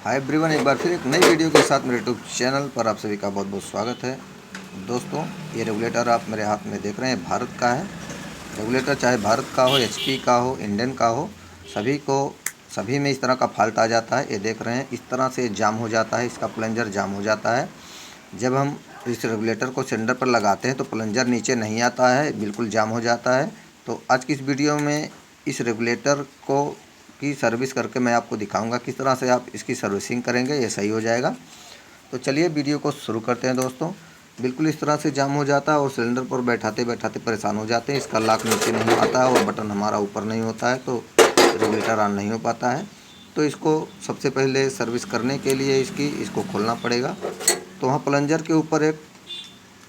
Hi everyone, एक बार फिर एक नई वीडियो के साथ मेरे यूट्यूब चैनल पर आप सभी का बहुत बहुत स्वागत है। दोस्तों, ये रेगुलेटर आप मेरे हाथ में देख रहे हैं, भारत का है। रेगुलेटर चाहे भारत का हो, एचपी का हो, इंडियन का हो, सभी में इस तरह का फॉल्ट आ जाता है। ये देख रहे हैं, इस तरह से जाम हो जाता है, इसका प्लंजर जाम हो जाता है। जब हम इस रेगुलेटर को सिलेंडर पर लगाते हैं तो प्लंजर नीचे नहीं आता है, बिल्कुल जाम हो जाता है। तो आज की इस वीडियो में इस रेगुलेटर को की सर्विस करके मैं आपको दिखाऊंगा किस तरह से आप इसकी सर्विसिंग करेंगे, ये सही हो जाएगा। तो चलिए वीडियो को शुरू करते हैं। दोस्तों, बिल्कुल इस तरह से जाम हो जाता है और सिलेंडर पर बैठाते बैठाते परेशान हो जाते हैं। इसका लॉक नीचे नहीं आता है और बटन हमारा ऊपर नहीं होता है, तो रेगुलेटर ऑन नहीं हो पाता है। तो इसको सबसे पहले सर्विस करने के लिए इसको खोलना पड़ेगा। तो वहाँ प्लंजर के ऊपर एक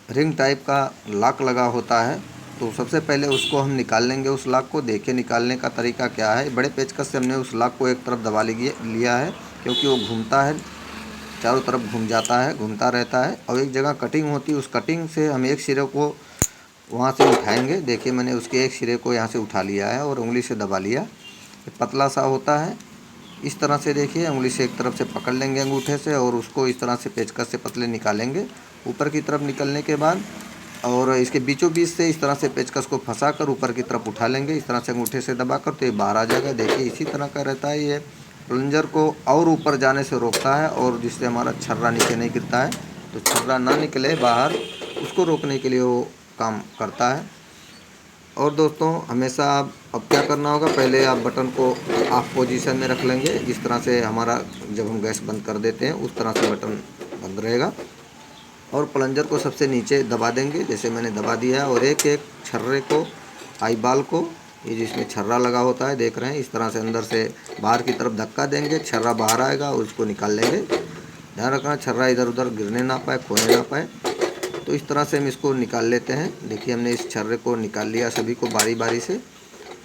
रिंग टाइप का लॉक लगा होता है, तो सबसे पहले उसको हम निकाल लेंगे। उस लॉक को देखिए, निकालने का तरीका क्या है। बड़े पेचकस से हमने उस लॉक को एक तरफ दबा लिया है, क्योंकि वो घूमता है, चारों तरफ घूम जाता है, घूमता रहता है। और एक जगह कटिंग होती है, उस कटिंग से हम एक सिरे को वहाँ से उठाएंगे। देखिए, मैंने उसके एक सिरे को यहाँ से उठा लिया है और उंगली से दबा लिया। ये पतला सा होता है। इस तरह से देखिए, उंगली से एक तरफ से पकड़ लेंगे अंगूठे से और उसको इस तरह से पेचकस से पतले निकालेंगे। ऊपर की तरफ निकलने के बाद और इसके बीचों बीच से इस तरह से पेचकस को फंसाकर ऊपर की तरफ उठा लेंगे, इस तरह से अंगूठे से दबाकर, तो ये बाहर आ जाएगा। देखिए, इसी तरह का रहता है। ये प्लंजर को और ऊपर जाने से रोकता है और जिससे हमारा छर्रा नीचे नहीं गिरता है। तो छर्रा ना निकले बाहर, उसको रोकने के लिए वो काम करता है। और दोस्तों, हमेशा आप अब क्या करना होगा, पहले आप बटन को ऑफ पोजीशन में रख लेंगे। जिस तरह से हमारा जब हम गैस बंद कर देते हैं उस तरह से बटन बंद रहेगा। और प्लंजर को सबसे नीचे दबा देंगे, जैसे मैंने दबा दिया है। और एक एक छर्रे को, आई बाल को, ये जिसमें छर्रा लगा होता है, देख रहे हैं, इस तरह से अंदर से बाहर की तरफ धक्का देंगे, छर्रा बाहर आएगा और उसको निकाल लेंगे। ध्यान रखना छर्रा इधर उधर गिरने ना पाए, खोने ना पाए। तो इस तरह से हम इसको निकाल लेते हैं। देखिए, हमने इस छर्रे को निकाल लिया, सभी को बारी बारी से।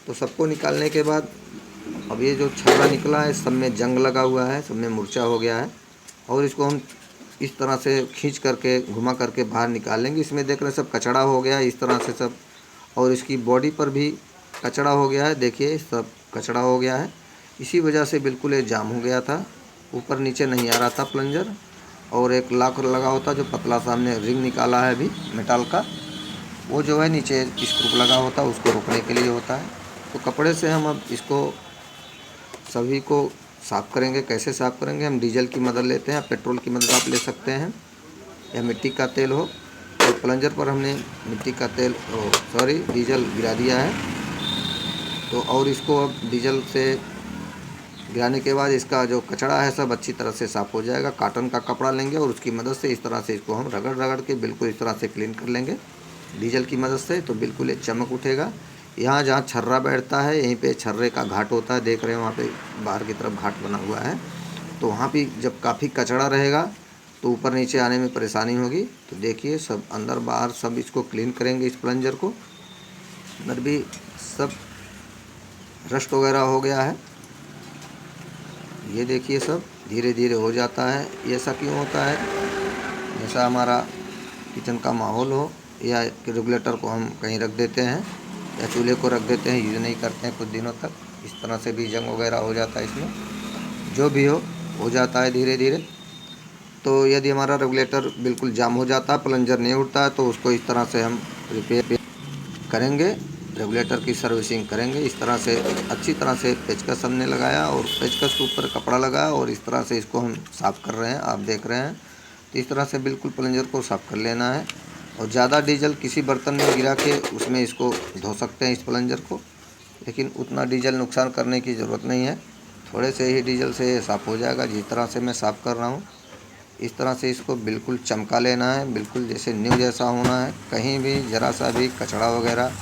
तो सबको निकालने के बाद अब ये जो छर्रा निकला है, सब में जंग लगा हुआ है, सब में मुरझा हो गया है। और इसको हम इस तरह से खींच करके, घुमा करके बाहर निकालेंगे। इसमें देख रहे हैं सब कचड़ा हो गया है इस तरह से सब, और इसकी बॉडी पर भी कचड़ा हो गया है। देखिए, सब कचड़ा हो गया है। इसी वजह से बिल्कुल ये जाम हो गया था, ऊपर नीचे नहीं आ रहा था प्लंजर। और एक लॉक लगा होता जो पतला सा हमने रिंग निकाला है अभी मेटल का, वो जो है नीचे स्क्रू लगा होता है, उसको रोकने के लिए होता है। तो कपड़े से हम अब इसको सभी को साफ़ करेंगे। कैसे साफ़ करेंगे, हम डीजल की मदद लेते हैं, पेट्रोल की मदद आप ले सकते हैं, या मिट्टी का तेल हो। तो प्लंजर पर हमने मिट्टी का तेल, डीजल गिरा दिया है। तो और इसको अब डीजल से गिराने के बाद इसका जो कचड़ा है सब अच्छी तरह से साफ़ हो जाएगा। कॉटन का कपड़ा लेंगे और उसकी मदद से इस तरह से इसको हम रगड़ रगड़ के बिल्कुल इस तरह से क्लीन कर लेंगे डीजल की मदद से। तो बिल्कुल एक चमक उठेगा। यहाँ जहाँ छर्रा बैठता है, यहीं पे छर्रे का घाट होता है, देख रहे हैं वहाँ पे बाहर की तरफ घाट बना हुआ है। तो वहाँ भी जब काफ़ी कचड़ा रहेगा तो ऊपर नीचे आने में परेशानी होगी। तो देखिए, सब अंदर बाहर सब इसको क्लीन करेंगे। इस प्लंजर को अंदर भी सब रस्ट वगैरह हो गया है। ये देखिए, सब धीरे धीरे हो जाता है। ये ऐसा क्यों होता है, जैसा हमारा किचन का माहौल हो, या रेगुलेटर को हम कहीं रख देते हैं या चूल्हे को रख देते हैं, यूज़ नहीं करते हैं कुछ दिनों तक, इस तरह से भी जंग वगैरह हो जाता है। इसमें जो भी हो जाता है धीरे धीरे। तो यदि हमारा रेगुलेटर बिल्कुल जाम हो जाता है, प्लंजर नहीं उठता है, तो उसको इस तरह से हम रिपेयर करेंगे, रेगुलेटर की सर्विसिंग करेंगे। इस तरह से अच्छी तरह से पेचकस हमने लगाया और पेचकस के ऊपर कपड़ा लगाया और इस तरह से इसको हम साफ़ कर रहे हैं, आप देख रहे हैं। तो इस तरह से बिल्कुल प्लंजर को साफ़ कर लेना है। और ज़्यादा डीजल किसी बर्तन में गिरा के उसमें इसको धो सकते हैं, इस प्लंजर को, लेकिन उतना डीजल नुकसान करने की ज़रूरत नहीं है। थोड़े से ही डीजल से ये साफ़ हो जाएगा। जिस तरह से मैं साफ़ कर रहा हूँ, इस तरह से इसको बिल्कुल चमका लेना है, बिल्कुल जैसे न्यू जैसा होना है। कहीं भी ज़रा सा भी कचड़ा वगैरह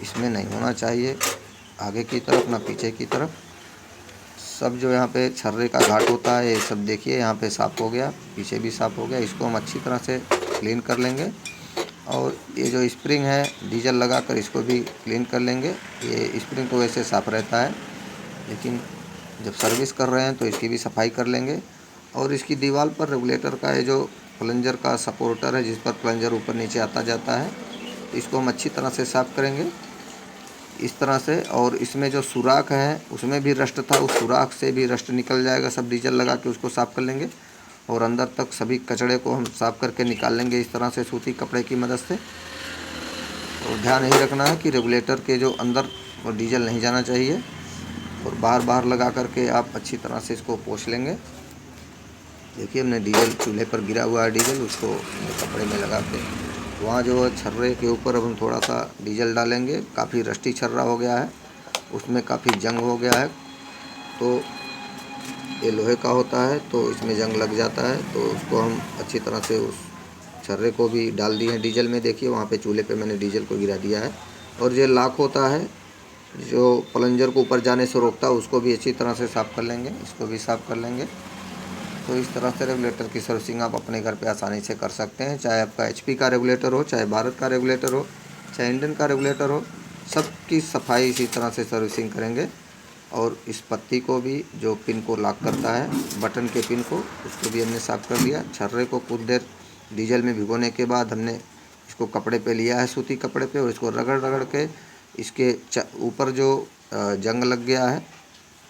इसमें नहीं होना चाहिए, आगे की तरफ ना पीछे की तरफ। सब जो यहाँ पे छर्रे का घाट होता है, ये सब देखिए यहाँ पे साफ़ हो गया, पीछे भी साफ़ हो गया। इसको हम अच्छी तरह से क्लीन कर लेंगे। और ये जो स्प्रिंग है, डीजल लगाकर इसको भी क्लीन कर लेंगे। ये स्प्रिंग तो वैसे साफ़ रहता है, लेकिन जब सर्विस कर रहे हैं तो इसकी भी सफाई कर लेंगे। और इसकी दीवार पर रेगुलेटर का ये जो प्लंजर का सपोर्टर है, जिस पर प्लंजर ऊपर नीचे आता जाता है, इसको हम अच्छी तरह से साफ़ करेंगे। इस तरह से। और इसमें जो सुराख है उसमें भी रस्ट था, उस सुराख से भी रस्ट निकल जाएगा। सब डीजल लगा के उसको साफ़ कर लेंगे और अंदर तक सभी कचड़े को हम साफ़ करके निकाल लेंगे इस तरह से सूती कपड़े की मदद से। और ध्यान यही रखना है कि रेगुलेटर के जो अंदर वो डीजल नहीं जाना चाहिए और बाहर बाहर लगा करके आप अच्छी तरह से इसको पोंछ लेंगे। देखिए हमने डीजल चूल्हे पर गिरा हुआ है डीजल, उसको कपड़े में लगा के वहाँ जो है छर्रे के ऊपर अब हम थोड़ा सा डीजल डालेंगे। काफ़ी रस्टी छर्रा हो गया है, उसमें काफ़ी जंग हो गया है, तो ये लोहे का होता है तो इसमें जंग लग जाता है। तो उसको हम अच्छी तरह से उस छर्रे को भी डाल दिए हैं डीजल में। देखिए वहाँ पे चूल्हे पे मैंने डीजल को गिरा दिया है। और ये लाक होता है जो प्लंजर को ऊपर जाने से रोकता है, उसको भी अच्छी तरह से साफ़ कर लेंगे, इसको भी साफ़ कर लेंगे। तो इस तरह से रेगुलेटर की सर्विसिंग आप अपने घर पे आसानी से कर सकते हैं। चाहे आपका एचपी का रेगुलेटर हो, चाहे भारत का रेगुलेटर हो, चाहे इंडियन का रेगुलेटर हो, सबकी सफाई इसी तरह से सर्विसिंग करेंगे। और इस पत्ती को भी जो पिन को लॉक करता है, बटन के पिन को, उसको भी हमने साफ़ कर लिया। छर्रे को कुछ देर डीजल में भिगोने के बाद हमने इसको कपड़े पे लिया है, सूती कपड़े पे, और इसको रगड़ रगड़ के इसके ऊपर जो जंग लग गया है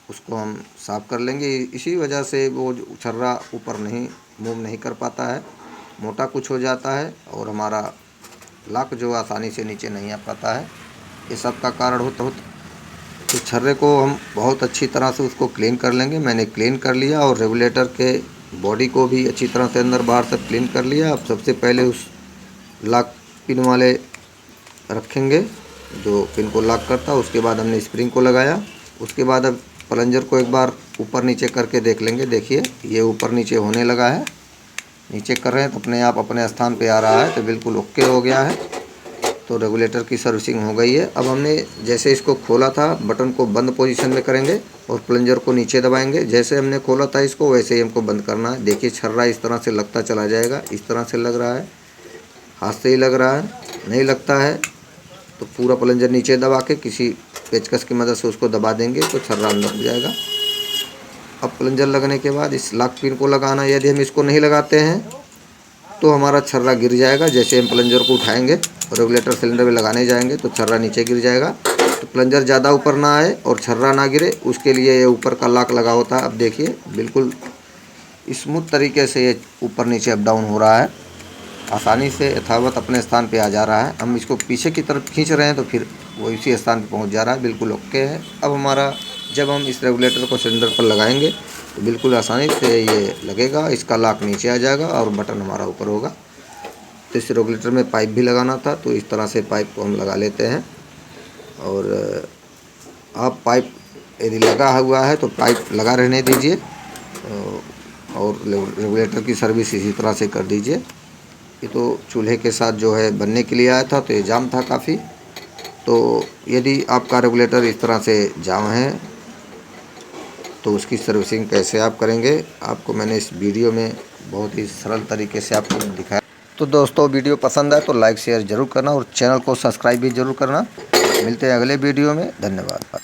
उसको हम साफ़ कर लेंगे। इसी वजह से वो छर्रा ऊपर नहीं मूव नहीं कर पाता है, मोटा कुछ हो जाता है और हमारा लॉक जो आसानी से नीचे नहीं आ पाता है, ये सब का कारण होता। तो छर्रे को हम बहुत अच्छी तरह से उसको क्लीन कर लेंगे। मैंने क्लीन कर लिया और रेगुलेटर के बॉडी को भी अच्छी तरह से अंदर बाहर से क्लीन कर लिया। अब सबसे पहले उस लॉक पिन वाले रखेंगे जो पिन को लॉक करता है, उसके बाद हमने स्प्रिंग को लगाया। उसके बाद अब प्लंजर को एक बार ऊपर नीचे करके देख लेंगे। देखिए ये ऊपर नीचे होने लगा है, नीचे कर रहे हैं तो अपने आप अपने स्थान पे आ रहा है, तो बिल्कुल ओके हो गया है। तो रेगुलेटर की सर्विसिंग हो गई है। अब हमने जैसे इसको खोला था, बटन को बंद पोजीशन में करेंगे और प्लंजर को नीचे दबाएंगे। जैसे हमने खोला था इसको वैसे ही हमको बंद करना है। देखिए छर्रा इस तरह से लगता चला जाएगा, इस तरह से लग रहा है, हाथ से ही लग रहा है, नहीं लगता है तो पूरा प्लंजर नीचे दबा के किसी पेचकस की मदद से उसको दबा देंगे तो छर्रा अंदर हो जाएगा। अब प्लंजर लगने के बाद इस लॉक पिन को लगाना, यदि हम इसको नहीं लगाते हैं तो हमारा छर्रा गिर जाएगा। जैसे हम प्लंजर को उठाएंगे और रेगुलेटर सिलेंडर में लगाने जाएंगे तो छर्रा नीचे गिर जाएगा। तो प्लंजर ज़्यादा ऊपर ना आए और छर्रा ना गिरे, उसके लिए ये ऊपर का लॉक लगा होता है। अब देखिए बिल्कुल स्मूथ तरीके से ये ऊपर नीचे अप डाउन हो रहा है, आसानी से यथावत अपने स्थान पे आ जा रहा है। हम इसको पीछे की तरफ खींच रहे हैं तो फिर वो इसी स्थान पे पहुंच जा रहा है, बिल्कुल ओके है। अब हमारा जब हम इस रेगुलेटर को सिलेंडर पर लगाएंगे तो बिल्कुल आसानी से ये लगेगा, इसका लॉक नीचे आ जाएगा और बटन हमारा ऊपर होगा। तो इस रेगुलेटर में पाइप भी लगाना था तो इस तरह से पाइप को हम लगा लेते हैं। और आप पाइप यदि लगा हुआ है तो पाइप लगा रहने दीजिए और रेगुलेटर की सर्विस इसी तरह से कर दीजिए। ये तो चूल्हे के साथ जो है बनने के लिए आया था तो ये जाम था काफ़ी। तो यदि आपका रेगुलेटर इस तरह से जाम है तो उसकी सर्विसिंग कैसे आप करेंगे, आपको मैंने इस वीडियो में बहुत ही सरल तरीके से आपको दिखाया। तो दोस्तों वीडियो पसंद आए तो लाइक शेयर ज़रूर करना और चैनल को सब्सक्राइब भी ज़रूर करना। मिलते हैं अगले वीडियो में, धन्यवाद।